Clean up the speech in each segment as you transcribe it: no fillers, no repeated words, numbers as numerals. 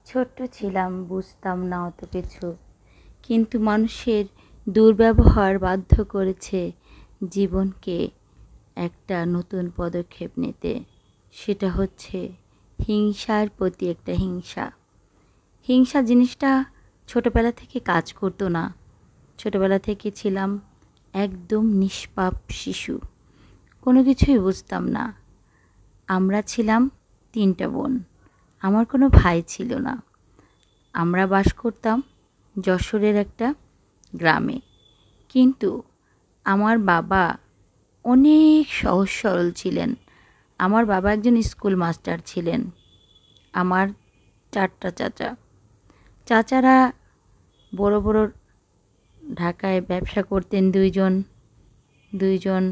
ছোট্ট ছিলাম, বুঝতাম না অত কিছু, কিন্তু মানুষের দুর্ব্যবহার বাধ্য করেছে জীবনকে একটা নতুন পদক্ষেপ নিতে। সেটা হচ্ছে হিংসার প্রতি একটা হিংসা। হিংসা জিনিসটা ছোটবেলা থেকে কাজ করতো না। ছোটবেলা থেকে ছিলাম একদম নিষ্পাপ শিশু, কোনো কিছুই বুঝতাম না। আমরা ছিলাম 3টা বোন, আমার কোনো ভাই ছিল না। আমরা বাস করতাম যশোরের একটা গ্রামে, কিন্তু আমার বাবা অনেক সহজ সরল ছিলেন। আমার বাবা একজন স্কুল মাস্টার ছিলেন। আমার 4টা চাচা, চাচারা বড় বড় ঢাকায় ব্যবসা করতেন। দুইজন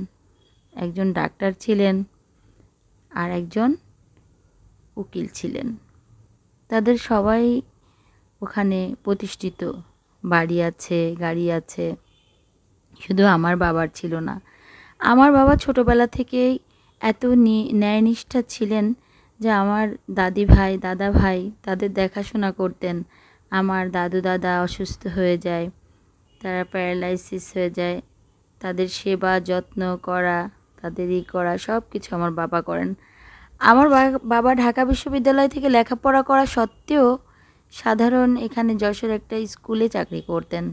একজন ডাক্তার ছিলেন আর একজন উকিল ছিলেন। তাদের সবাই ওখানে প্রতিষ্ঠিত, বাড়ি আছে, গাড়ি আছে। শুধু আমার বাবার ছিল না। আমার বাবা ছোটোবেলা থেকেই এত ন্যায়নিষ্ঠা ছিলেন যে আমার দাদা ভাই তাদের দেখাশোনা করতেন। আমার দাদা অসুস্থ হয়ে যায়, তারা প্যারালাইসিস হয়ে যায়, তাদের সেবা যত্ন করা, তাদের করা সব কিছু আমার বাবা করেন। আমার বাবা ঢাকা বিশ্ববিদ্যালয় থেকে লেখাপড়া করা সত্ত্বেও সাধারণ এখানে যশোর একটা স্কুলে চাকরি করতেন।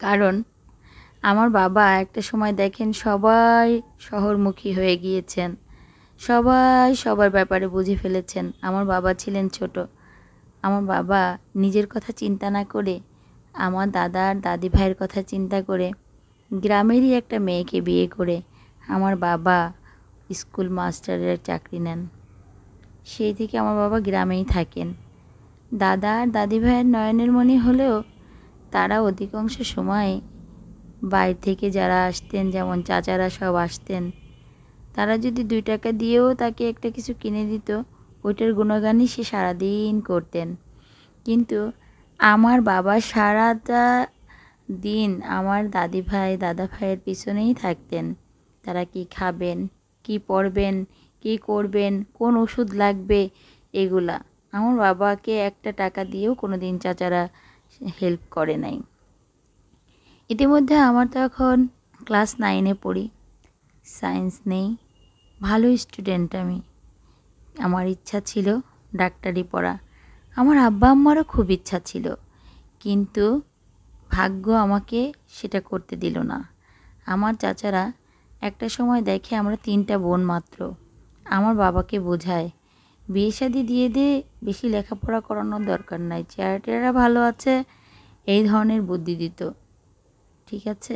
কারণ আমার বাবা একটা সময় দেখেন সবাই শহরমুখী হয়ে গিয়েছেন, সবাই সবার ব্যাপারে বুঝে ফেলেছেন। আমার বাবা ছিলেন ছোট। আমার বাবা নিজের কথা চিন্তা না করে আমার দাদা আর দাদি ভাইয়ের কথা চিন্তা করে গ্রামেরই একটা মেয়েকে বিয়ে করে আমার বাবা স্কুল মাস্টারের চাকরি নেন। সেই থেকে আমার বাবা গ্রামেই থাকেন। দাদা আর দাদি ভাইয়ের নয়নের মণি হলেও তারা অধিকাংশ সময় বাইরে থেকে যারা আসতেন, যেমন চাচারা সব আসতেন, তারা যদি 2 টাকা দিয়েও তাকে একটা কিছু কিনে দিত, ওইটার গুণগানই সে সারাদিন করতেন। কিন্তু আমার বাবা সারাটা দিন আমার দাদা ভাইয়ের পিছনেই থাকতেন। তারা কি খাবেন, কি পরবেন, কি করবেন, কোন ওষুধ লাগবে, এগুলা আমার বাবাকে একটা টাকা দিয়েও কোনো দিন চাচারা হেল্প করে নাই। ইতিমধ্যে আমার তো এখন ক্লাস 9-এ পড়ি, সায়েন্স নেই, ভালো স্টুডেন্ট আমি। আমার ইচ্ছা ছিল ডাক্তারি পড়া। আমার আব্বা আম্মারও খুব ইচ্ছা ছিল, কিন্তু ভাগ্য আমাকে সেটা করতে দিল না। আমার চাচারা একটা সময় দেখে আমরা 3টা বোন মাত্র, আমার বাবাকে বোঝায় বিয়ে শাদি দিয়ে দে, বেশি লেখাপড়া করানোর দরকার নাই, চেহারা ভালো আছে, এই ধরনের বুদ্ধি দিত। ঠিক আছে,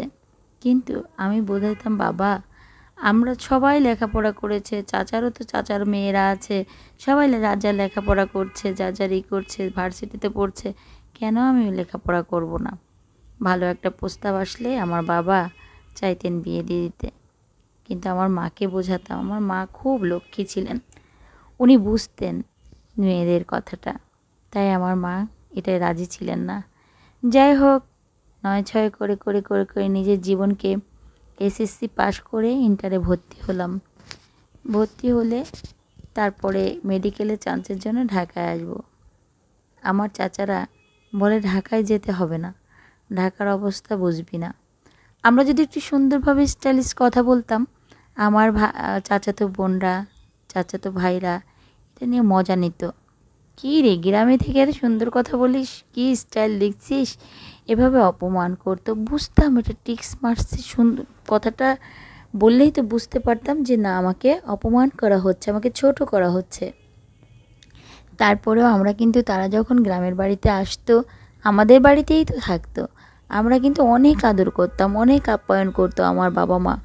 কিন্তু আমি বোঝাইতাম বাবা আমরা সবাই লেখাপড়া করেছে, চাচারও তো চাচার মেয়েরা আছে, সবাই যা লেখাপড়া করছে, যার করছে, ভার্সিটিতে পড়ছে, কেন আমি লেখাপড়া করব না? ভালো একটা প্রস্তাব আসলে আমার বাবা চাইতেন বিয়ে দিয়ে দিতে। কিন্তু আমার মাকে বোঝাতাম, আমার মা খুব লক্ষ্মী ছিলেন, উনি বুঝতেন মেয়েদের কথাটা, তাই আমার মা এটাই রাজি ছিলেন না। যাই হোক, 9-6 করে নিজের জীবনকে এসএসসি পাশ করে ইন্টারে ভর্তি হলাম। ভর্তি হলে তারপরে মেডিকেলে চান্সের জন্য ঢাকায় আসব। আমার চাচারা বলে ঢাকায় যেতে হবে না, ঢাকার অবস্থা বুঝবি না। আমরা যদি একটু সুন্দরভাবে স্টাইলিশ কথা বলতাম, আমার চাচাতো বোনরা, চাচাতো ভাইরা এটা নিয়ে মজা নিত। কী রে, গ্রামে থেকে এত সুন্দর কথা বলিস, কী স্টাইল দেখছিস, এভাবে অপমান করতো। বুঝতাম এটা টিক্স মারছে, সুন্দর কথাটা বললেই তো বুঝতে পারতাম যে না, আমাকে অপমান করা হচ্ছে, আমাকে ছোট করা হচ্ছে। তারপরেও আমরা কিন্তু, তারা যখন গ্রামের বাড়িতে আসতো, আমাদের বাড়িতেই তো থাকতো, আমরা কিন্তু অনেক আদর করতাম, অনেক আপ্যায়ন করতো আমার বাবা মা।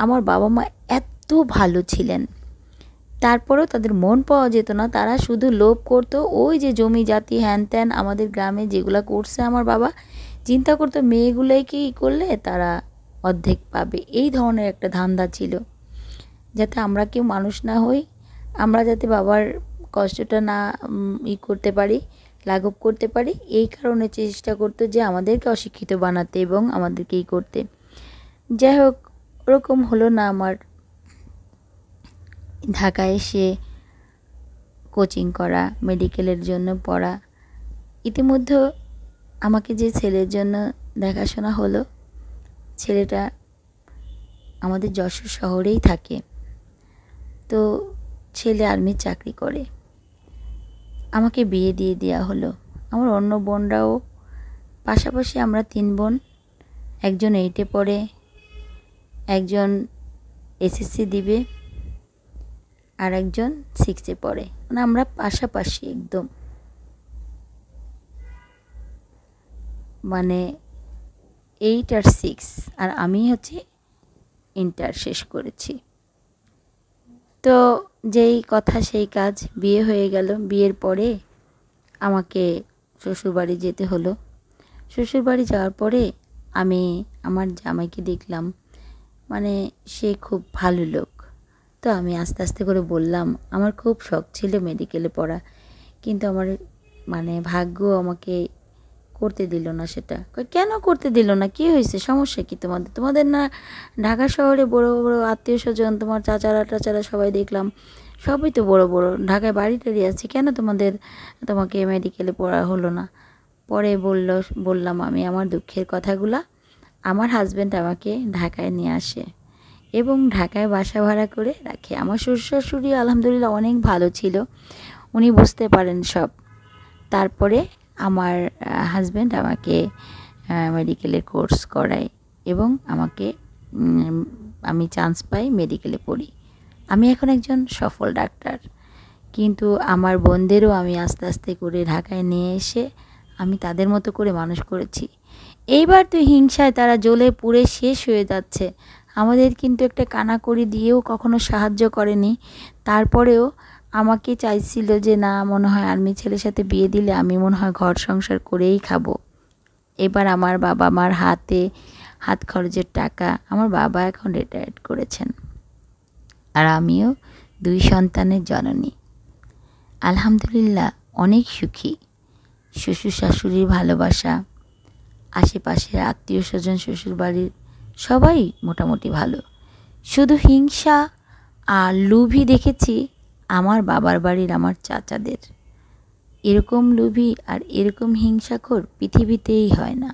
আমার বাবা মা এত ভালো ছিলেন, তারপরেও তাদের মন পাওয়া যেত না। তারা শুধু লোভ করতো, ওই যে জমি জাতি হ্যান ত্যান আমাদের গ্রামে যেগুলো করছে আমার বাবা, চিন্তা করতো মেয়েগুলোই কি করলে তারা অর্ধেক পাবে, এই ধরনের একটা ধান্দা ছিল, যাতে আমরা কেউ মানুষ না হই, আমরা যাতে বাবার কষ্টটা না করতে পারি, লাঘব করতে পারি, এই কারণে চেষ্টা করতো যে আমাদেরকে অশিক্ষিত বানাতে এবং আমাদেরকে করতে। যাই হোক, ওরকম হলো না। আমার ঢাকায় এসে কোচিং করা, মেডিকেলের জন্য পড়া। ইতিমধ্যে আমাকে যে ছেলের জন্য দেখাশোনা হলো, ছেলেটা আমাদের যশোর শহরেই থাকে। তো ছেলে আর্মির চাকরি করে। আমাকে বিয়ে দিয়ে দেওয়া হলো। আমার অন্য বোনরাও, পাশাপাশি আমরা 3 বোন, একজন 8-এ পড়ে, একজন এসএসসি দিবে, আর একজন 6-এ পড়ে। মানে আমরা পাশাপাশি একদম, মানে 8 আর 6, আর আমি হচ্ছে ইন্টার শেষ করেছি। তো যেই কথা সেই কাজ, বিয়ে হয়ে গেল। বিয়ের পরে আমাকে শ্বশুরবাড়ি যেতে হলো। শ্বশুরবাড়ি যাওয়ার পরে আমি আমার জামাইকে দেখলাম, মানে সে খুব ভালো লোক। তো আমি আস্তে আস্তে করে বললাম, আমার খুব শখ ছিল মেডিকেলে পড়া, কিন্তু আমার মানে ভাগ্য আমাকে করতে দিল না সেটা। কেন করতে দিল না? কী হয়েছে? সমস্যা কি তোমাদের? তোমাদের না ঢাকা শহরে বড় বড় আত্মীয় স্বজন, তোমার চাচারা টাচারা সবাই দেখলাম, সবই তো বড় বড়, ঢাকায় বাড়ি টাড়ি আছে, কেন তোমাকে মেডিকেলে পড়া হলো না? পরে বললাম আমি আমার দুঃখের কথাগুলা। আমার হাজব্যান্ড আমাকে ঢাকায় নিয়ে আসে এবং ঢাকায় বাসা ভাড়া করে রাখে। আমার শ্বশুর শাশুড়ি আলহামদুলিল্লাহ অনেক ভালো ছিল, উনি বুঝতে পারেন সব। তারপরে আমার হাজব্যান্ড আমাকে মেডিকেলের কোর্স করায় এবং আমি চান্স পাই, মেডিকেলে পড়ি। আমি এখন একজন সফল ডাক্তার। কিন্তু আমার বোনদেরও আমি আস্তে আস্তে করে ঢাকায় নিয়ে এসে আমি তাদের মতো করে মানুষ করেছি। এইবার তো হিংসায় তারা জ্বলে পুড়ে শেষ হয়ে যাচ্ছে। আমাদের কিন্তু একটা কানাকড়ি দিয়েও কখনো সাহায্য করেনি। তারপরেও আমাকে চাইছিল যে না, মনে হয় আর্মি ছেলের সাথে বিয়ে দিলে আমি মনে হয় ঘর সংসার করেই খাবো। এবার আমার বাবা মার হাত খরচের টাকা, আমার বাবা এখন রিটায়ার্ড করেছেন, আর আমিও 2 সন্তানের জননী। আলহামদুলিল্লাহ অনেক সুখী। শ্বশুর শাশুড়ির ভালোবাসা, আশেপাশের আত্মীয় স্বজন, শ্বশুরবাড়ির সবাই মোটামুটি ভালো। শুধু হিংসা আর লোভী দেখেছি আমার বাবার বাড়ির আমার চাচাদের। এরকম লোভী আর এরকম হিংসাখোর পৃথিবীতেই হয় না।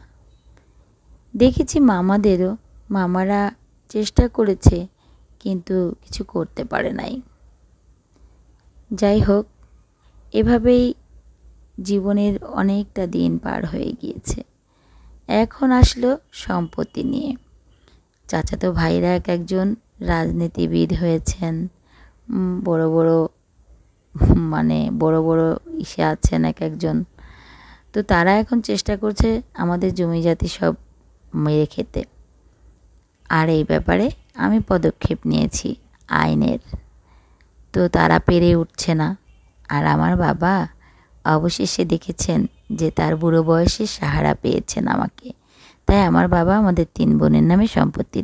দেখেছি মামাদেরও, মামারা চেষ্টা করেছে কিন্তু কিছু করতে পারে নাই। যাই হোক, এভাবেই জীবনের অনেকটা দিন পার হয়ে গিয়েছে। এখন আসলো সম্পত্তি নিয়ে। চাচাতো ভাইরা এক একজন রাজনীতিবিদ হয়েছেন, বড় বড় বড় বড় ইসে আছেন এক একজন। তো তারা এখন চেষ্টা করছে আমাদের জমি জাতি সব মেরে খেতে। আর এই ব্যাপারে আমি পদক্ষেপ নিয়েছি আইনের। তো তারা পেরে উঠছে না। আর আমার বাবা অবশেষে দেখেছেন যে তার বুড়ো বয়সে সাহারা পেয়েছেন আমাকে। তাই আমার বাবা আমাদের 3 বোনের নামে সম্পত্তি